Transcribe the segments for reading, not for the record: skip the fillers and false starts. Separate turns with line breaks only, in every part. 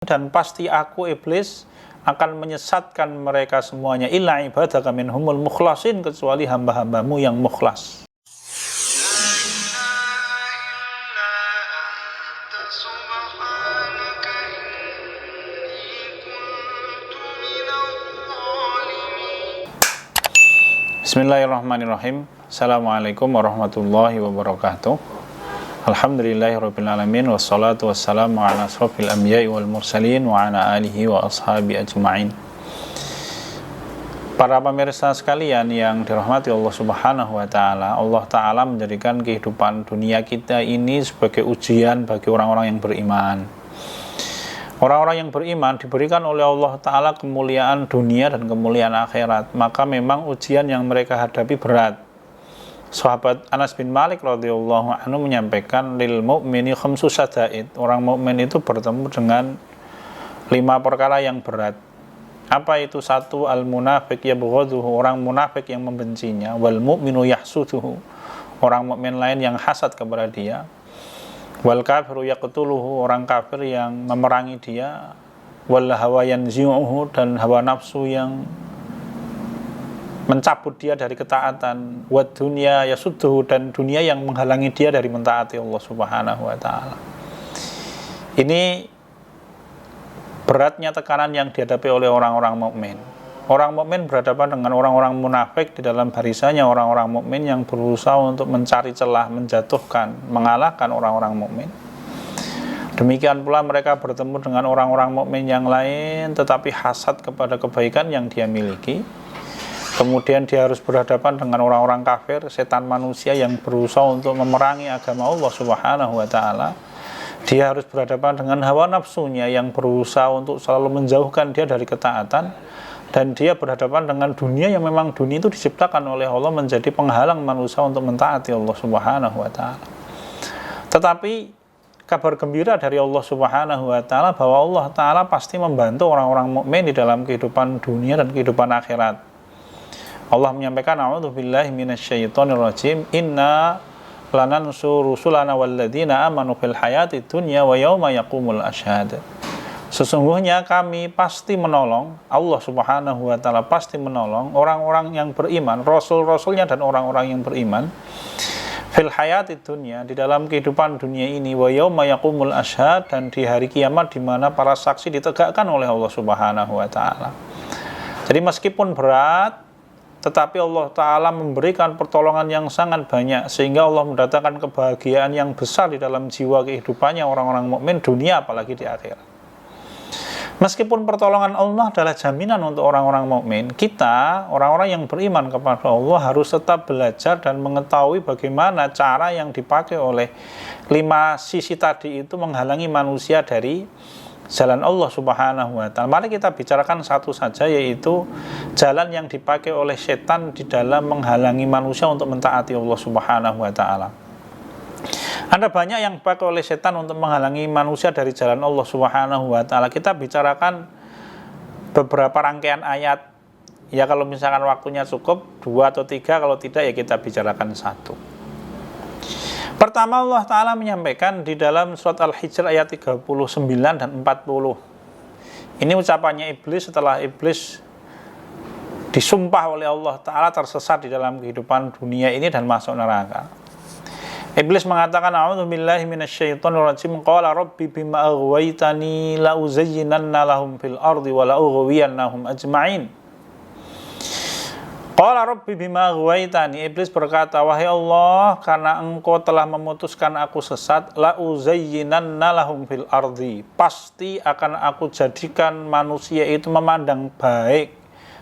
Dan pasti aku iblis akan menyesatkan mereka semuanya illa ibadaka minhumul mukhlasin, kecuali hamba-hambamu yang mukhlas. Bismillahirrahmanirrahim. Assalamualaikum warahmatullahi wabarakatuh. Alhamdulillahirrabbilalamin. Wassalatu wassalamu ala ashrafil anbiya'i wal mursalin wa ala alihi wa ashabi ajma'in. Para pemirsa sekalian yang dirahmati Allah subhanahu wa ta'ala, Allah ta'ala menjadikan kehidupan dunia kita ini sebagai ujian bagi orang-orang yang beriman. Orang-orang yang beriman diberikan oleh Allah ta'ala kemuliaan dunia dan kemuliaan akhirat, maka memang ujian yang mereka hadapi berat. Sahabat Anas bin Malik radhiyallahu anhu menyampaikan, lil mu'mini khamsu syada'id, orang mukmin itu bertemu dengan 5 perkara yang berat. Apa itu? 1, al munafiq yabghaduhu, orang munafik yang membencinya, wal mu'minu yahsuduhu, orang mukmin lain yang hasad kepada dia, wal kafiru yaqtuluhu, orang kafir yang memerangi dia, wal hawa yanzi'uhu, dan hawa nafsu yang mencabut dia dari ketaatan, wad dunya yasudduhu, dan dunia yang menghalangi dia dari mentaati Allah subhanahu wa ta'ala. Ini beratnya tekanan yang dihadapi oleh orang-orang mukmin. Orang mukmin berhadapan dengan orang-orang munafik di dalam barisannya orang-orang mukmin yang berusaha untuk mencari celah, menjatuhkan, mengalahkan orang-orang mukmin. Demikian pula mereka bertemu dengan orang-orang mukmin yang lain tetapi hasad kepada kebaikan yang dia miliki. Kemudian dia harus berhadapan dengan orang-orang kafir, setan manusia yang berusaha untuk memerangi agama Allah subhanahu wa ta'ala. Dia harus berhadapan dengan hawa nafsunya yang berusaha untuk selalu menjauhkan dia dari ketaatan. Dan dia berhadapan dengan dunia yang memang dunia itu diciptakan oleh Allah menjadi penghalang manusia untuk mentaati Allah subhanahu wa ta'ala. Tetapi kabar gembira dari Allah subhanahu wa ta'ala bahwa Allah ta'ala pasti membantu orang-orang mukmin di dalam kehidupan dunia dan kehidupan akhirat. Allah menyampaikan, a'udzubillahi minasyaitonirrajim, inna lanansuru rusulana walladzina amanu fil hayati dunya wa yauma yaqumul ashhad. Sesungguhnya kami pasti menolong, Allah subhanahu wa ta'ala pasti menolong orang-orang yang beriman, rasul-rasulnya dan orang-orang yang beriman, fil hayati dunya, di dalam kehidupan dunia ini, wa yauma yaqumul ashhad, dan di hari kiamat di mana para saksi ditegakkan oleh Allah subhanahu wa ta'ala. Jadi meskipun berat, tetapi Allah Ta'ala memberikan pertolongan yang sangat banyak, sehingga Allah mendatangkan kebahagiaan yang besar di dalam jiwa kehidupannya orang-orang mukmin dunia apalagi di akhirat. Meskipun pertolongan Allah adalah jaminan untuk orang-orang mukmin, kita orang-orang yang beriman kepada Allah harus tetap belajar dan mengetahui bagaimana cara yang dipakai oleh 5 sisi tadi itu menghalangi manusia dari jalan Allah subhanahu wa ta'ala. Mari kita bicarakan satu saja, yaitu jalan yang dipakai oleh setan di dalam menghalangi manusia untuk mentaati Allah subhanahu wa ta'ala. Ada banyak yang dipakai oleh setan untuk menghalangi manusia dari jalan Allah subhanahu wa ta'ala. Kita bicarakan beberapa rangkaian ayat. Ya kalau misalkan waktunya cukup 2 atau 3, kalau tidak ya kita bicarakan 1. Pertama, Allah Ta'ala menyampaikan di dalam surat Al-Hijr ayat 39 dan 40. Ini ucapannya iblis setelah iblis disumpah oleh Allah Ta'ala tersesat di dalam kehidupan dunia ini dan masuk neraka. Iblis mengatakan, a'udzubillahi minasyaitonirrajim, qala rabbi bima aghwaytani la uzayyinanna lahum fil ardi wa la ughwiyannahum ajma'in. Qala rabbi bima aghwaytani, iblis berkata, wahai Allah, karena engkau telah memutuskan aku sesat, la uzayyinanna lahum fil ardi, pasti akan aku jadikan manusia itu memandang baik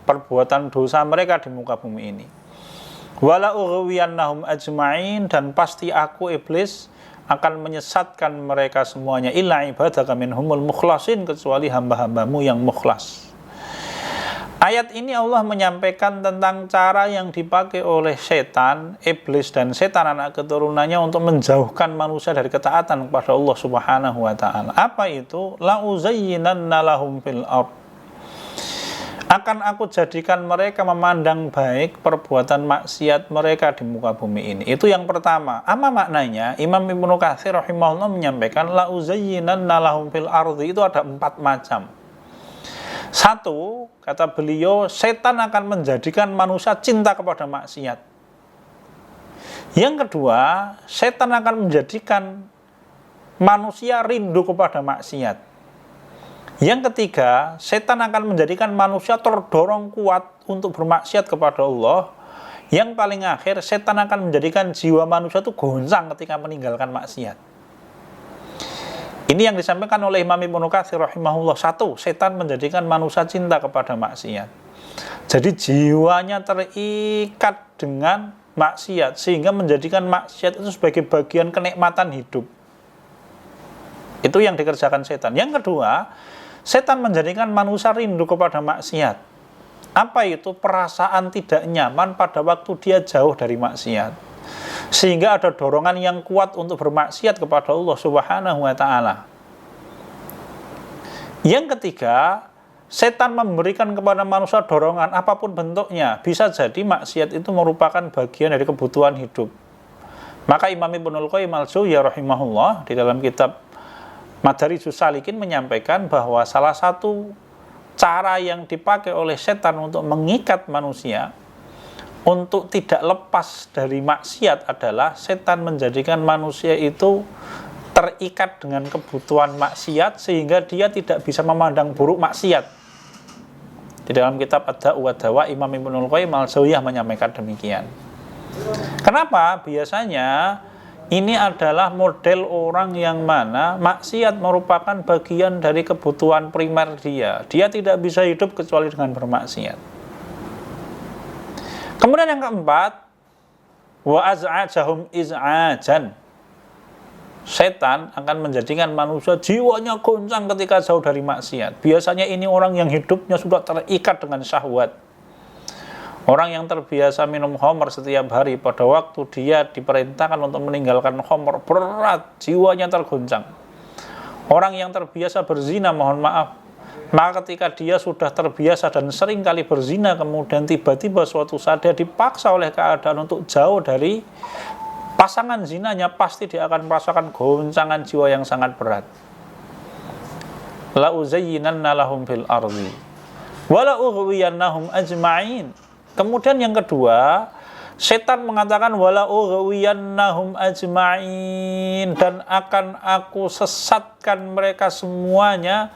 perbuatan dosa mereka di muka bumi ini. Wala ughwiyannahum ajma'in, dan pasti aku iblis akan menyesatkan mereka semuanya illa ibadaka minhumul mukhlasin, kecuali hamba-hambamu yang mukhlas. Ayat ini Allah menyampaikan tentang cara yang dipakai oleh setan, iblis dan setan anak keturunannya untuk menjauhkan manusia dari ketaatan kepada Allah subhanahu wa ta'ala. Apa itu? La uzayyinanna lahum fil ard. akan aku jadikan mereka memandang baik perbuatan maksiat mereka di muka bumi ini. Itu yang pertama. Apa maknanya? Imam Ibnu Katsir rahimahullah menyampaikan la uzayyinanna lahum fil ardi, itu ada 4 macam. Satu, kata beliau, setan akan menjadikan manusia cinta kepada maksiat. Yang kedua, setan akan menjadikan manusia rindu kepada maksiat. Yang ketiga, setan akan menjadikan manusia terdorong kuat untuk bermaksiat kepada Allah. Yang paling akhir, setan akan menjadikan jiwa manusia itu goncang ketika meninggalkan maksiat. Ini yang disampaikan oleh Imam Ibnu Katsir rahimahullah. Satu, setan menjadikan manusia cinta kepada maksiat. Jadi jiwanya terikat dengan maksiat, sehingga menjadikan maksiat itu sebagai bagian kenikmatan hidup. Itu yang dikerjakan setan. Yang kedua, setan menjadikan manusia rindu kepada maksiat. Apa itu? Perasaan tidak nyaman pada waktu dia jauh dari maksiat. Sehingga ada dorongan yang kuat untuk bermaksiat kepada Allah Subhanahu wa ta'ala. Yang ketiga, setan memberikan kepada manusia dorongan apapun bentuknya. Bisa jadi maksiat itu merupakan bagian dari kebutuhan hidup. Maka Imam Ibnul Qayyim al-Jauziyah rahimahullah di dalam kitab Madarijus Salikin menyampaikan bahwa salah satu cara yang dipakai oleh setan untuk mengikat manusia untuk tidak lepas dari maksiat adalah setan menjadikan manusia itu terikat dengan kebutuhan maksiat sehingga dia tidak bisa memandang buruk maksiat. Di dalam kitab Ad-Da'u wa Dawa, Imam Ibnul Qayyim al-Jauziyah menyampaikan demikian. Kenapa? Biasanya ini adalah model orang yang mana maksiat merupakan bagian dari kebutuhan primer dia. Dia tidak bisa hidup kecuali dengan bermaksiat. Kemudian yang keempat, wa az'ajahum iz'ajan. Setan akan menjadikan manusia jiwanya goncang ketika jauh dari maksiat. Biasanya ini orang yang hidupnya sudah terikat dengan syahwat. Orang yang terbiasa minum khamr setiap hari, pada waktu dia diperintahkan untuk meninggalkan khamr, berat, jiwanya tergoncang. Orang yang terbiasa berzina, mohon maaf, maka ketika dia sudah terbiasa dan sering kali berzina, kemudian tiba-tiba suatu saat dia dipaksa oleh keadaan untuk jauh dari pasangan zinanya, pasti dia akan merasakan goncangan jiwa yang sangat berat. La uzayyinanna lahum fil ardi wa la ughwiyannahum ajma'in. Kemudian yang kedua, setan mengatakan wala ughwiyannahum ajma'in, dan akan aku sesatkan mereka semuanya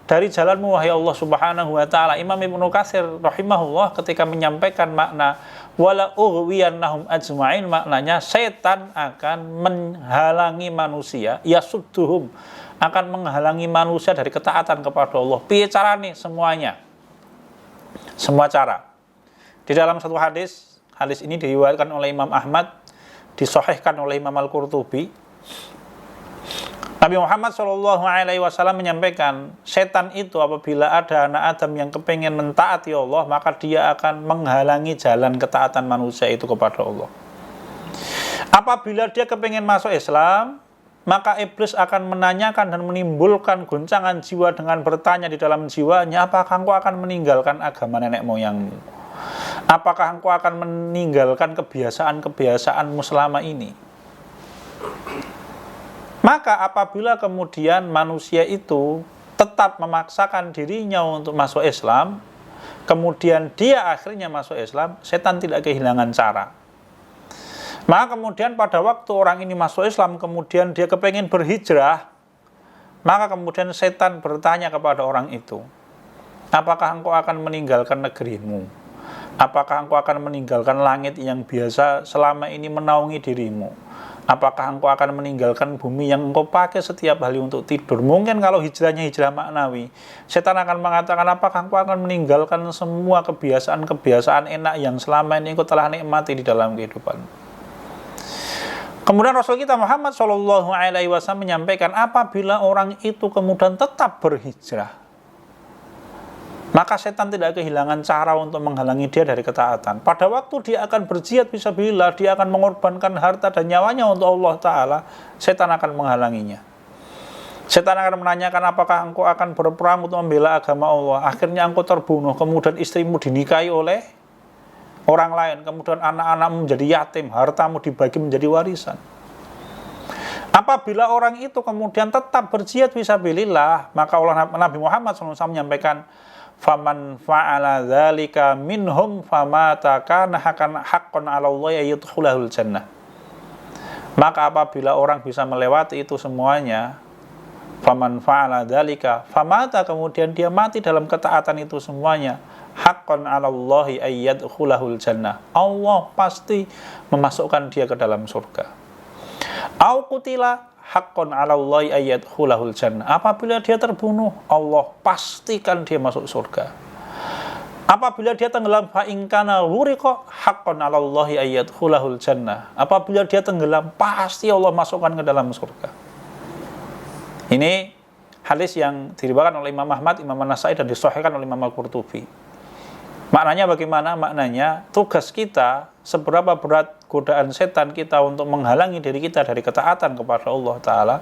dari jalanmu wahai Allah Subhanahu wa ta'ala. Imam Ibnu Katsir rahimahullah ketika menyampaikan makna wala ughwiyannahum ajma'in, maknanya setan akan menghalangi manusia, yasudduhum, akan menghalangi manusia dari ketaatan kepada Allah. Piye carane? Semuanya. Semua cara. Di dalam satu hadis ini diriwayatkan oleh Imam Ahmad, disahihkan oleh Imam Al-Qurtubi. Nabi Muhammad SAW menyampaikan, setan itu apabila ada anak Adam yang kepengen mentaati Allah, maka dia akan menghalangi jalan ketaatan manusia itu kepada Allah. Apabila dia kepengen masuk Islam, maka iblis akan menanyakan dan menimbulkan goncangan jiwa dengan bertanya di dalam jiwanya, apakah engkau akan meninggalkan agama nenek moyangmu? Apakah engkau akan meninggalkan kebiasaan-kebiasaanmu selama ini? Maka apabila kemudian manusia itu tetap memaksakan dirinya untuk masuk Islam, kemudian dia akhirnya masuk Islam, setan tidak kehilangan cara. Maka kemudian pada waktu orang ini masuk Islam, kemudian dia kepengen berhijrah, maka kemudian setan bertanya kepada orang itu, apakah engkau akan meninggalkan negerimu? Apakah engkau akan meninggalkan langit yang biasa selama ini menaungi dirimu? Apakah engkau akan meninggalkan bumi yang engkau pakai setiap hari untuk tidur? Mungkin kalau hijrahnya hijrah maknawi, setan akan mengatakan, apakah engkau akan meninggalkan semua kebiasaan-kebiasaan enak yang selama ini engkau telah nikmati di dalam kehidupan? Kemudian Rasul kita Muhammad SAW menyampaikan, apabila orang itu kemudian tetap berhijrah, maka setan tidak kehilangan cara untuk menghalangi dia dari ketaatan. Pada waktu dia akan berjihad fisabilillah, dia akan mengorbankan harta dan nyawanya untuk Allah Ta'ala, setan akan menghalanginya. Setan akan menanyakan, apakah engkau akan berperang untuk membela agama Allah? Akhirnya engkau terbunuh, kemudian istrimu dinikahi oleh orang lain, kemudian anak-anakmu menjadi yatim, hartamu dibagi menjadi warisan. Apabila orang itu kemudian tetap berjihad fisabilillah, maka Allah Nabi Muhammad SAW menyampaikan, faman fa'ala dzalika minhum famata kana haqqan 'ala Allah yadkhulul jannah. Maka apabila orang bisa melewati itu semuanya, faman fa'ala dzalika famata, kemudian dia mati dalam ketaatan itu semuanya, haqqan 'ala Allahi ayyadkhulul jannah, Allah pasti memasukkan dia ke dalam surga. Au qutila haqqan 'ala Allahi ayyadkhulul jannah, apabila dia terbunuh, Allah pastikan dia masuk surga. Apabila dia tenggelam, fa in kana ghuriqa haqqan 'ala Allahi ayyadkhulul jannah, apabila dia tenggelam, pasti Allah masukkan ke dalam surga. Ini hadis yang diriwayatkan oleh Imam Ahmad, Imam An-Nasai, dan disahihkan oleh Imam Al-Qurtubi. Maknanya bagaimana? Maknanya tugas kita, seberapa berat godaan setan kita untuk menghalangi diri kita dari ketaatan kepada Allah Ta'ala,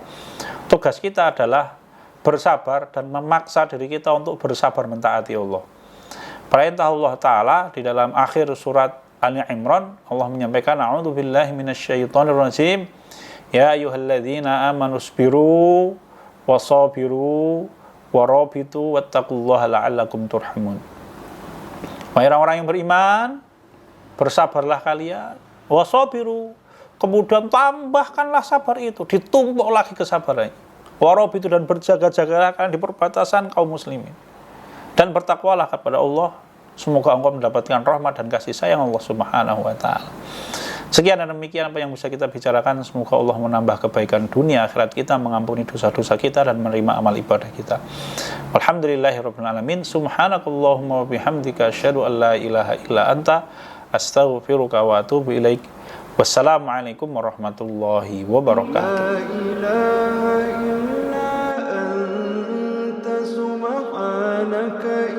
tugas kita adalah bersabar dan memaksa diri kita untuk bersabar mentaati Allah. Perintah Allah Ta'ala di dalam akhir surat Ali Imran, Allah menyampaikan, a'udzubillahi minasyaitonirrajim, ya ayyuhalladzina amanu sabiru wasabiru warabitu wattaqullaha la'allakum turhamun. Wahai orang-orang yang beriman, bersabarlah kalian, wasabiru, kemudian tambahkanlah sabar itu, ditumpuk lagi kesabarannya, warabitu, dan berjaga-jagalah kalian di perbatasan kaum muslimin, dan bertakwalah kepada Allah, semoga engkau mendapatkan rahmat dan kasih sayang Allah Subhanahu wa Ta'ala. Sekian dan demikian apa yang bisa kita bicarakan. Semoga Allah menambah kebaikan dunia akhirat kita, mengampuni dosa-dosa kita, dan menerima amal ibadah kita. Alhamdulillahirabbil alamin. Subhanakallahumma wa bihamdika asyhadu an la ilaha illa anta astaghfiruka wa atubu ilaik. Wassalamualaikum warahmatullahi wabarakatuh. La ilaha illa anta subhanaka